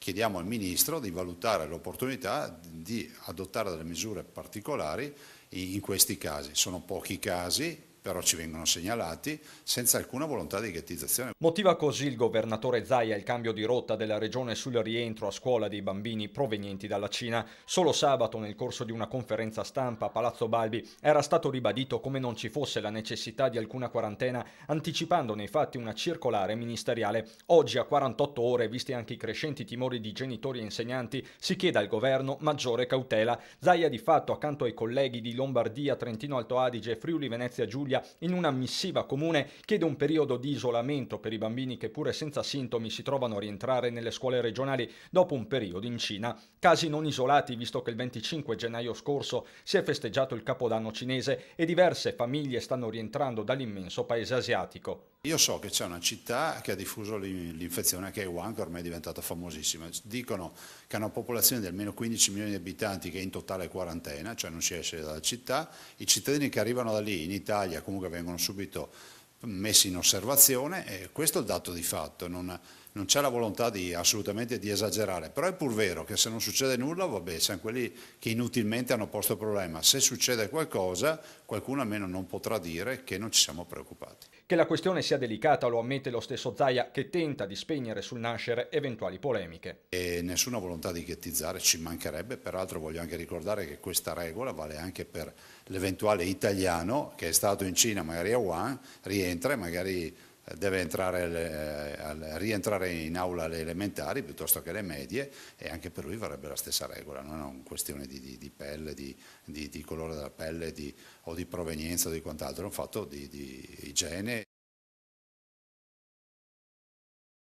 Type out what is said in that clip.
chiediamo al Ministro di valutare l'opportunità di adottare delle misure particolari in questi casi. Sono pochi casi, però ci vengono segnalati senza alcuna volontà di ghettizzazione. Motiva così il governatore Zaia il cambio di rotta della regione sul rientro a scuola dei bambini provenienti dalla Cina. Solo sabato, nel corso di una conferenza stampa a Palazzo Balbi, era stato ribadito come non ci fosse la necessità di alcuna quarantena, anticipando nei fatti una circolare ministeriale. Oggi, a 48 ore, visti anche i crescenti timori di genitori e insegnanti, si chiede al governo maggiore cautela. Zaia, di fatto, accanto ai colleghi di Lombardia, Trentino Alto Adige e Friuli Venezia Giulia, in una missiva comune chiede un periodo di isolamento per i bambini che pure senza sintomi si trovano a rientrare nelle scuole regionali dopo un periodo in Cina. Casi non isolati, visto che il 25 gennaio scorso si è festeggiato il Capodanno cinese e diverse famiglie stanno rientrando dall'immenso paese asiatico. Io so che c'è una città che ha diffuso l'infezione, che è Wuhan, che ormai è diventata famosissima. Dicono che ha una popolazione di almeno 15 milioni di abitanti che è in totale quarantena, cioè non si esce dalla città. I cittadini che arrivano da lì in Italia comunque vengono subito messi in osservazione e questo è il dato di fatto, non c'è la volontà assolutamente di esagerare, però è pur vero che se non succede nulla, vabbè, siamo quelli che inutilmente hanno posto il problema. Se succede qualcosa, qualcuno almeno non potrà dire che non ci siamo preoccupati. Che la questione sia delicata lo ammette lo stesso Zaia, che tenta di spegnere sul nascere eventuali polemiche. E nessuna volontà di ghettizzare, ci mancherebbe. Peraltro voglio anche ricordare che questa regola vale anche per l'eventuale italiano che è stato in Cina, magari a Wuhan, rientra e magari deve rientrare in aula alle elementari piuttosto che alle medie, e anche per lui varrebbe la stessa regola. Non è una questione di pelle, di colore della pelle o di provenienza o di quant'altro, è un fatto di igiene.